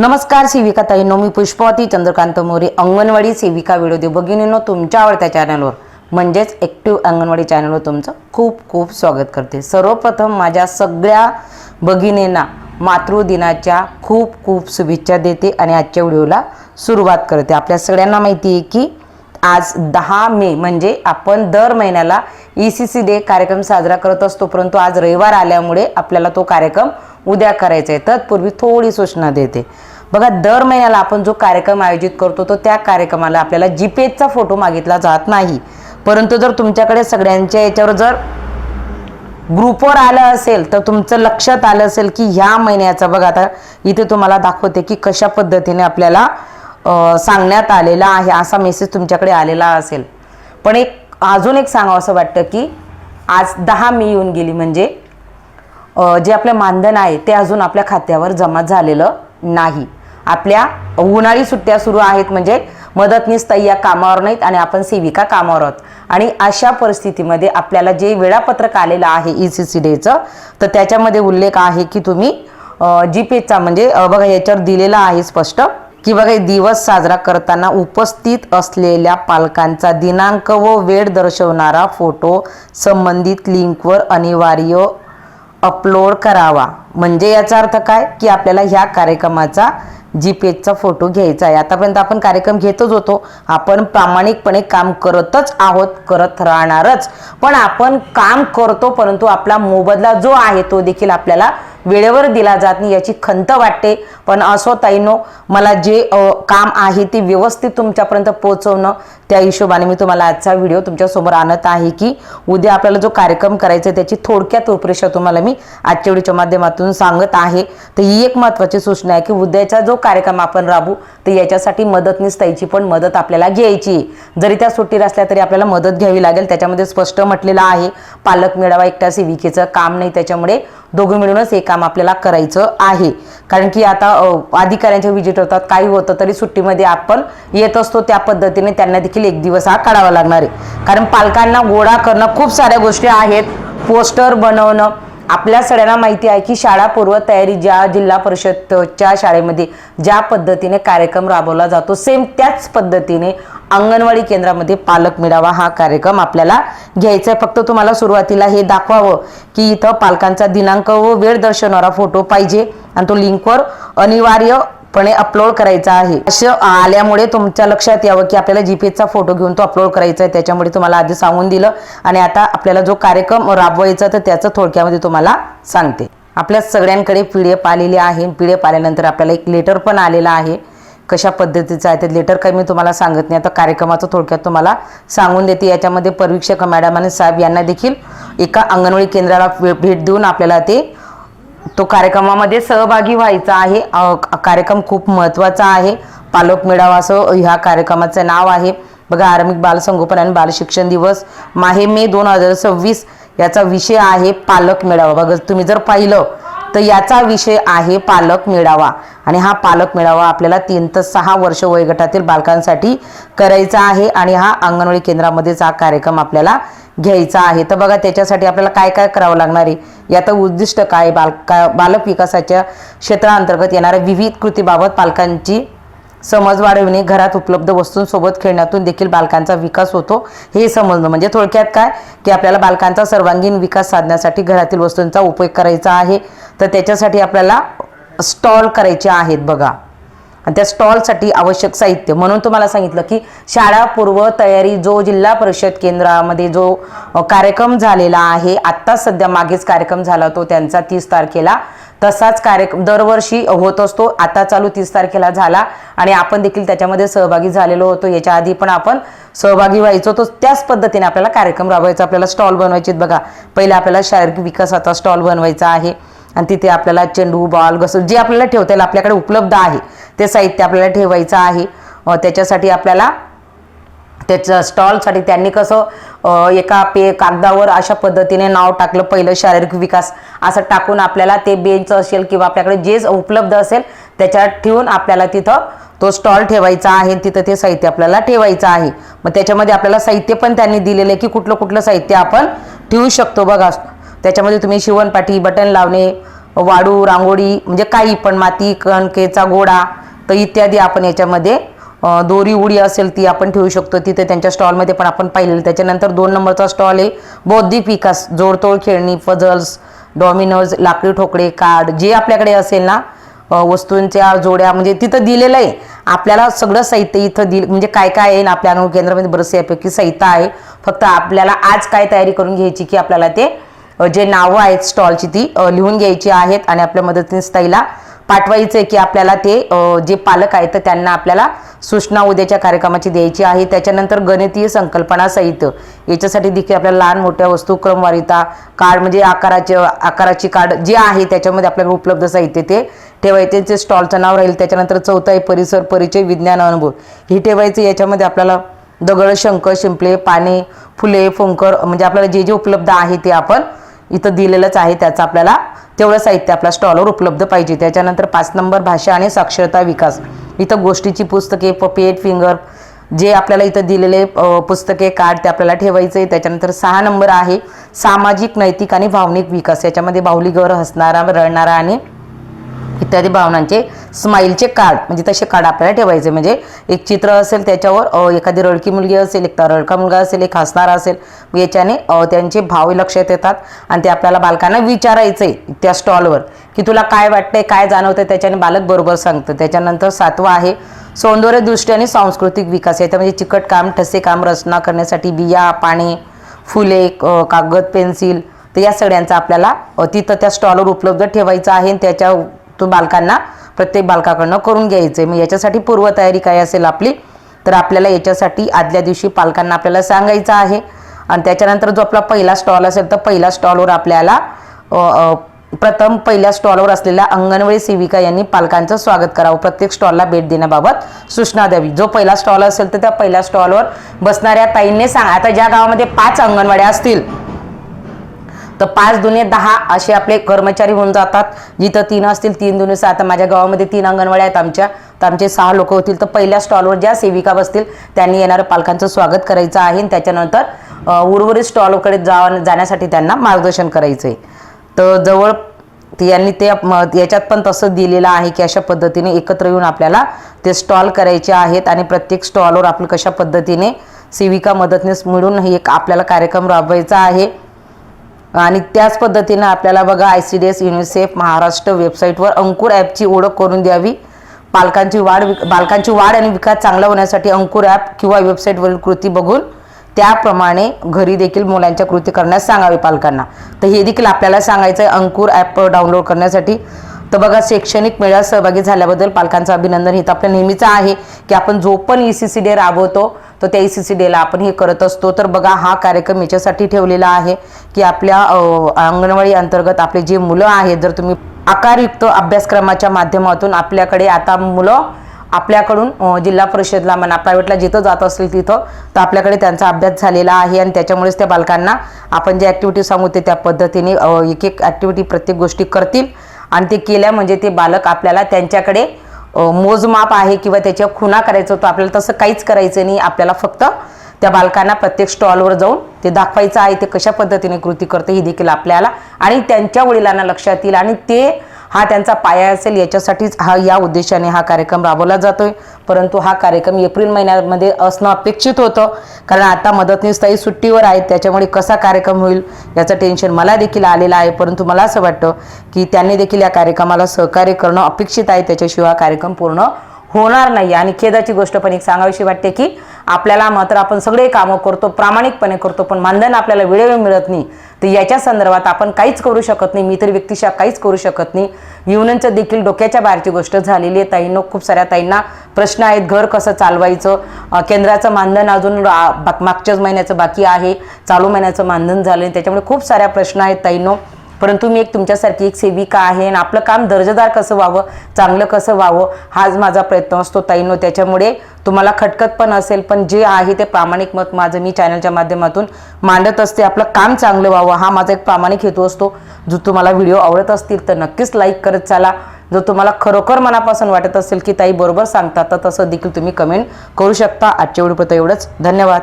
नमस्कार सेविका ताईंनो, मी पुष्पावती चंद्रकांत मोरे, अंगणवाडी सेविका व्हिडिओ भगिनींनो तुमच्या आवडत्या चॅनलवर म्हणजेच ॲक्टिव्ह अंगणवाडी चॅनलवर तुमचं खूप खूप स्वागत करते। सर्वप्रथम माझ्या सगळ्या भगिनींना मातृदिनाच्या खूप खूप शुभेच्छा देते आणि आजच्या व्हिडिओला सुरुवात करते। आपल्या सगळ्यांना माहिती आहे की आज 10 मे म्हणजे आपण दर महिन्याला ECC डे कार्यक्रम साजरा करत असतो, परंतु आज रविवार आल्यामुळे आपल्याला तो कार्यक्रम उद्या करायचा आहे। तत्पूर्वी थोडी सूचना देते बघा, दर महिन्याला आपण जो कार्यक्रम आयोजित करतो तो त्या कार्यक्रमाला आपल्याला जीपेचा फोटो मागितला जात नाही, परंतु जर तुमच्याकडे सगळ्यांच्या याच्यावर जर ग्रुपवर आलं असेल तर तुमचं लक्षात आलं असेल की ह्या महिन्याचा बघा, आता इथे तुम्हाला दाखवते की कशा पद्धतीने आपल्याला सांगण्यात आलेला आहे, असा मेसेज तुमच्याकडे आलेला असेल। पण अजून एक सांगावं असं वाटतं की आज 10 मे येऊन गेली म्हणजे जे आपलं मानधन आहे ते अजून आपल्या खात्यावर जमा झालेलं नाही। आपल्या उन्हाळी सुट्ट्या सुरू आहेत म्हणजे मदतनीस ताई या कामावर नाहीत आणि आपण सेविका कामावर आहोत, आणि अशा परिस्थितीमध्ये आपल्याला जे वेळापत्रक आलेलं आहे ECC डेचं, तर त्याच्यामध्ये उल्लेख आहे की तुम्ही जीपेचा म्हणजे बघा याच्यावर दिलेला आहे स्पष्ट की बघा दिवस साजरा करताना उपस्थित असलेल्या पालकांचा दिनांक व वेळ दर्शवणारा फोटो संबंधित लिंकवर अनिवार्य अपलोड करावा। म्हणजे याचा अर्थ काय की आपल्याला ह्या कार्यक्रमाचा जीपेचा फोटो घ्यायचा आहे। आतापर्यंत आपण कार्यक्रम घेतच होतो, आपण प्रामाणिकपणे काम करतच आहोत, करत राहणारच, पण आपण काम करतो परंतु आपला मोबदला जो आहे तो देखील आपल्याला वेळेवर दिला जात नाही, याची खंत वाटते। पण असो ताईंनो, मला जे काम आहे ते व्यवस्थित तुमच्यापर्यंत पोहोचवणं, त्या हिशोबाने मी तुम्हाला आजचा व्हिडिओ तुमच्यासमोर आणत आहे की उद्या आपल्याला जो कार्यक्रम करायचा आहे त्याची थोडक्यात रूपरेषा तुम्हाला मी आजच्या व्हिडिओच्या माध्यमातून सांगत आहे। तर ही एक महत्त्वाची सूचना आहे की उद्याचा जो कार्यक्रम आपण राबवू तर याच्यासाठी मदतनीस ताईची पण मदत आपल्याला घ्यायची, जरी त्या सुट्टीवर असल्या तरी आपल्याला मदत घ्यावी लागेल। त्याच्यामध्ये स्पष्ट म्हटलेलं आहे पालक मेळावा एकट्या सेविकेचं काम नाही, त्याच्यामुळे दोघं मिळूनच हे काम आपल्याला करायचं आहे। कारण की आता अधिकाऱ्यांच्या विजिट होतात, काही होतं तरी सुट्टीमध्ये आपण येत असतो, त्या पद्धतीने त्यांना देखील एक दिवस हा काढावा लागणार आहे। कारण पालकांना गोळा करणं, खूप साऱ्या गोष्टी आहेत, पोस्टर बनवणं, आपल्या सगळ्यांना माहिती आहे की शाळा पूर्व तयारी ज्या जिल्हा परिषदच्या शाळेमध्ये ज्या पद्धतीने कार्यक्रम राबवला जातो सेम त्याच पद्धतीने अंगणवाडी केंद्रामध्ये पालक मेळावा हा कार्यक्रम आपल्याला घ्यायचा आहे। फक्त तुम्हाला सुरुवातीला हे दाखवावं की इथं पालकांचा दिनांक व वेळ दर्शवणारा फोटो पाहिजे आणि तो लिंकवर अनिवार्यपणे अपलोड करायचा आहे। असं आल्यामुळे तुमच्या लक्षात यावं की आपल्याला जीपेचा फोटो घेऊन तो अपलोड करायचा आहे, त्याच्यामुळे तुम्हाला आधी सांगून दिलं। आणि आता आपल्याला जो कार्यक्रम राबवायचा तर त्याचं थोडक्यामध्ये तुम्हाला सांगते। आपल्या सगळ्यांकडे PDF आलेली आहे, PDF आल्यानंतर आपल्याला एक लेटर पण आलेला आहे, कशा पद्धतीचं आहे ते लेटर काही मी तुम्हाला सांगत नाही, आता कार्यक्रमाचं थोडक्यात तुम्हाला सांगून देते। याच्यामध्ये परीक्षक मॅडम आणि साहेब यांना देखील एका अंगणवाडी केंद्राला भेट देऊन आपल्याला तो कार्यक्रमामध्ये सहभागी व्हायचा आहे। कार्यक्रम खूप महत्त्वाचा आहे, पालक मेळावा असं ह्या कार्यक्रमाचं नाव आहे बघा। आरंभिक बालसंगोपन आणि बालशिक्षण दिवस माहे मे 2026 याचा विषय आहे पालक मेळावा। बघा तुम्ही जर पाहिलं तर याचा विषय आहे पालक मेळावा, आणि हा पालक मेळावा आपल्याला 3 ते 6 वर्ष वयोगटातील बालकांसाठी करायचा आहे, आणि हा अंगणवाडी केंद्रामध्येच हा कार्यक्रम आपल्याला घ्यायचा आहे। तर बघा त्याच्यासाठी आपल्याला काय काय करावं लागणार आहे, याचं उद्दिष्ट काय, बालक विकासाच्या क्षेत्राअंतर्गत येणाऱ्या विविध कृतीबाबत पालकांची समज वाढविणे, घरात उपलब्ध वस्तूंसोबत खेळण्यातून देखील बालकांचा विकास होतो हे समजणं। म्हणजे थोडक्यात काय की आपल्याला बालकांचा सर्वांगीण विकास साधण्यासाठी घरातील वस्तूंचा उपयोग करायचा आहे, तर त्याच्यासाठी आपल्याला स्टॉल करायचे आहेत बघा, आणि त्या स्टॉलसाठी आवश्यक साहित्य म्हणून तुम्हाला सांगितलं की शाळा पूर्व तयारी जो जिल्हा परिषद केंद्रामध्ये जो कार्यक्रम झालेला आहे, आत्ता सध्या मागेच कार्यक्रम झाला तो त्यांचा 30 तारखेला, तसाच कार्यक्रम दरवर्षी होत असतो, आता चालू 30 तारखेला झाला आणि आपण देखील त्याच्यामध्ये सहभागी झालेलो होतो। याच्या आधी पण आपण सहभागी व्हायचो, तो त्याच पद्धतीने आपल्याला कार्यक्रम राबवायचा। आपल्याला स्टॉल बनवायचे बघा, पहिले आपल्याला शारीरिक विकासाचा स्टॉल बनवायचा आहे, आणि तिथे आपल्याला चेंडू बॉल घसर जे आपल्याला ठेवता येईल आपल्याकडे उपलब्ध आहे ते साहित्य आपल्याला ठेवायचं आहे। त्याच्यासाठी आपल्याला त्याच्या स्टॉलसाठी त्यांनी कसं एका कागदावर अशा पद्धतीने नाव टाकलं, पहिलं शारीरिक विकास असं टाकून आपल्याला ते बेंच असेल किंवा आपल्याकडे जे उपलब्ध असेल त्याच्यात ठेवून आपल्याला तिथं तो स्टॉल ठेवायचा आहे, तिथं ते साहित्य आपल्याला ठेवायचं आहे। मग त्याच्यामध्ये आपल्याला साहित्य पण त्यांनी दिलेले की कुठलं कुठलं साहित्य आपण ठेवू शकतो बघा। त्याच्यामध्ये तुम्ही शिवणपाटी, बटन लावणे, वाळू, रांगोळी म्हणजे काही पण माती, कणकेचा गोळा तर इत्यादी आपण याच्यामध्ये दोरी उडी असेल ती आपण ठेवू शकतो तिथे त्यांच्या स्टॉलमध्ये पण आपण पाहिलेलं. त्याच्यानंतर 2 नंबरचा स्टॉल आहे बौद्धिक विकास, जोडतोड खेळणी, पझल्स, डॉमिनोज, लाकडी ठोकळे, कार्ड जे आपल्याकडे असेल ना वस्तूंच्या जोड्या म्हणजे तिथं दिलेलं आहे आपल्याला सगळं साहित्य इथं म्हणजे काय काय आहे ना आपल्या अनुभव केंद्रामध्ये बरंचसे यापैकी साहित्य आहे. फक्त आपल्याला आज काय तयारी करून घ्यायची की आपल्याला ते जे नावं आहेत स्टॉलची ती लिहून घ्यायची आहेत आणि आपल्या मदतीने ताईला पाठवायचं आहे की आपल्याला ते जे पालक आहेत तर त्यांना आपल्याला सूचना उद्याच्या कार्यक्रमाची द्यायची आहे. त्याच्यानंतर गणितीय संकल्पना साहित्य याच्यासाठी देखील आपल्याला लहान मोठ्या वस्तू क्रमवारीता कार्ड म्हणजे आकाराची कार्ड जे आहे त्याच्यामध्ये आपल्याला उपलब्ध साहित्य ते ठेवायचे. ते स्टॉलचं नाव राहील. त्याच्यानंतर चौथा आहे परिसर, परिचय, विज्ञान, अनुभव हे ठेवायचे. याच्यामध्ये आपल्याला दगड, शंख, शिंपले, पाने, फुले, फुंकर म्हणजे आपल्याला जे जे उपलब्ध आहे ते आपण इथं दिलेलंच आहे त्याचं आपल्याला तेवढं साहित्य आपल्या स्टॉलवर उपलब्ध पाहिजे. त्याच्यानंतर 5 नंबर भाषा आणि साक्षरता विकास, इथं गोष्टीची पुस्तके, पपेट, फिंगर जे आपल्याला इथं दिलेले पुस्तके कार्ड ते आपल्याला ठेवायचे. त्याच्यानंतर 6 नंबर आहे सामाजिक, नैतिक आणि भावनिक विकास, याच्यामध्ये बाहुलीगौर, हसणारा, रडणारा आणि इत्यादी भावनांचे स्माईलचे कार्ड म्हणजे तसे कार्ड आपल्याला ठेवायचे. म्हणजे एक चित्र असेल त्याच्यावर एखादी रडकी मुलगी असेल, एक रडका मुलगा असेल, एक हसणारा असेल, याच्याने त्यांचे भाव लक्षात येतात आणि ते आपल्याला बालकांना विचारायचंय त्या स्टॉलवर की तुला काय वाटतंय, काय जाणवतंय, त्याच्याने बालक बरोबर सांगतं. त्याच्यानंतर 7वं आहे सौंदर्य दृष्टी आणि सांस्कृतिक विकास, याच्यामध्ये चिकटकाम, ठसे काम, रचना करण्यासाठी बिया, पाने, फुले, कागद, पेन्सिल तर या सगळ्यांचा आपल्याला तिथं त्या स्टॉलवर उपलब्ध ठेवायचं आहे. त्याच्या तो बालकांना प्रत्येक बालकाकडनं करून घ्यायचं आहे. मग याच्यासाठी पूर्वतयारी काय असेल आपली तर आपल्याला याच्यासाठी आदल्या दिवशी पालकांना आपल्याला सांगायचं आहे. आणि त्याच्यानंतर जो आपला पहिला स्टॉल असेल तर पहिल्या स्टॉलवर आपल्याला प्रथम पहिल्या स्टॉलवर असलेल्या अंगणवाडी सेविका यांनी पालकांचं स्वागत करावं, प्रत्येक स्टॉलला भेट देण्याबाबत सूचना द्यावी. जो पहिला स्टॉल असेल तर त्या पहिल्या स्टॉलवर बसणाऱ्या ताईंनी सांगा. आता ज्या गावामध्ये 5 अंगणवाड्या असतील तर 5 दुने 10 असे आपले कर्मचारी होऊन जातात. जिथं 3 असतील 3 दुने 6. आता माझ्या गावामध्ये 3 अंगणवाड्या आहेत आमच्या, तर आमचे 6 लोक होतील. तर पहिल्या स्टॉलवर ज्या सेविका बसतील त्यांनी येणाऱ्या पालकांचं स्वागत करायचं आहे. त्याच्यानंतर उर्वरित स्टॉलकडे जाण्यासाठी त्यांना मार्गदर्शन करायचं आहे. तर जवळ यांनी ते याच्यात पण तसं दिलेलं आहे की अशा पद्धतीने एकत्र येऊन आपल्याला ते स्टॉल करायचे आहेत आणि प्रत्येक स्टॉलवर आपलं कशा पद्धतीने सेविका मदतनीस मिळून हे एक आपल्याला कार्यक्रम राबवायचा आहे. आणि त्याच पद्धतीनं आपल्याला बघा ICDS, युनिसेफ, महाराष्ट्र वेबसाईटवर अंकुर ॲपची ओळख करून द्यावी. बालकांची वाढ आणि विकास चांगला होण्यासाठी अंकुर ॲप किंवा वेबसाईटवरील कृती बघून त्याप्रमाणे घरी देखील मुलांच्या कृती करण्यास सांगावे पालकांना. तर हे देखील आपल्याला सांगायचं आहे अंकुर ॲप डाउनलोड करण्यासाठी. तर बघा शैक्षणिक मेळ्यात सहभागी झाल्याबद्दल पालकांचं अभिनंदन. हे तर आपलं नेहमीचं आहे की आपण जो पण ECC डे राबवतो तर त्या ECC डेला आपण हे करत असतो. तर बघा हा कार्यक्रम याच्यासाठी ठेवलेला आहे की आपल्या अंगणवाडी अंतर्गत आपले जे मुलं आहेत जर तुम्ही आकारयुक्त अभ्यासक्रमाच्या माध्यमातून आपल्याकडे आता मुलं आपल्याकडून जिल्हा परिषदला म्हणा प्रायव्हेटला जिथं जात असेल तिथं तर आपल्याकडे त्यांचा अभ्यास झालेला आहे आणि त्याच्यामुळेच त्या बालकांना आपण जे ॲक्टिव्हिटी सांगू ते त्या पद्धतीने एक एक ॲक्टिव्हिटी प्रत्येक गोष्टी करतील आणि ते केल्या म्हणजे ते बालक आपल्याला त्यांच्याकडे मोजमाप आहे किंवा त्याच्या खुणा करायचं होतं आपल्याला तसं काहीच करायचं नाही. आपल्याला फक्त त्या बालकांना प्रत्येक स्टॉलवर जाऊन ते दाखवायचं आहे ते कशा पद्धतीने कृती करते हे देखील आपल्याला आणि त्यांच्या वडिलांना लक्षात येईल आणि ते हा त्यांचा पाया असेल याच्यासाठीच या उद्देशाने हा कार्यक्रम राबवला जातोय. परंतु हा कार्यक्रम एप्रिल महिन्यामध्ये असणं अपेक्षित होतं कारण आता मदतनीस ताई सुट्टीवर आहेत त्याच्यामुळे कसा कार्यक्रम होईल याचं टेन्शन मला देखील आलेलं आहे. परंतु मला असं वाटतं की त्यांनी देखील या कार्यक्रमाला सहकार्य करणं अपेक्षित आहे, त्याच्याशिवाय कार्यक्रम पूर्ण होणार नाही. आणि खेदाची गोष्ट पण एक सांगावीशी वाटते की आपल्याला मात्र आपण सगळे कामं करतो प्रामाणिकपणे करतो पण मानधन आपल्याला वेळेवर मिळत नाही. तर याच्या संदर्भात आपण काहीच करू शकत नाही, मी तर व्यक्तिशः काहीच करू शकत नाही. युनियनचं देखील डोक्याच्या बाहेरची गोष्ट झालेली आहे. ताईंनो खूप साऱ्या ताईंना प्रश्न आहेत, घर कसं चालवायचं, केंद्राचं मानधन अजून मागच्याच महिन्याचं बाकी आहे, चालू महिन्याचं मानधन झालं नाही, त्याच्यामुळे खूप साऱ्या प्रश्न आहेत ताईंनो. परंतु मी एक तुमच्यासारखी एक सेविका आहे आणि आपलं काम दर्जेदार कसं व्हावं, चांगलं कसं व्हावं हाच माझा प्रयत्न असतो ताईंनो. त्याच्यामुळे तुम्हाला खटकत पण असेल पण जे आहे ते प्रामाणिक मत माझं मी चॅनलच्या माध्यमातून मांडत असते. आपलं काम चांगलं व्हावं हा माझा एक प्रामाणिक हेतू असतो. जो तुम्हाला व्हिडिओ आवडत असतील तर नक्कीच लाईक करत चाला. जर तुम्हाला खरोखर मनापासून वाटत असेल की ताई बरोबर सांगतात तर तसं देखील तुम्ही कमेंट करू शकता. आजच्या व्हिडिओपर्यंत एवढंच. धन्यवाद.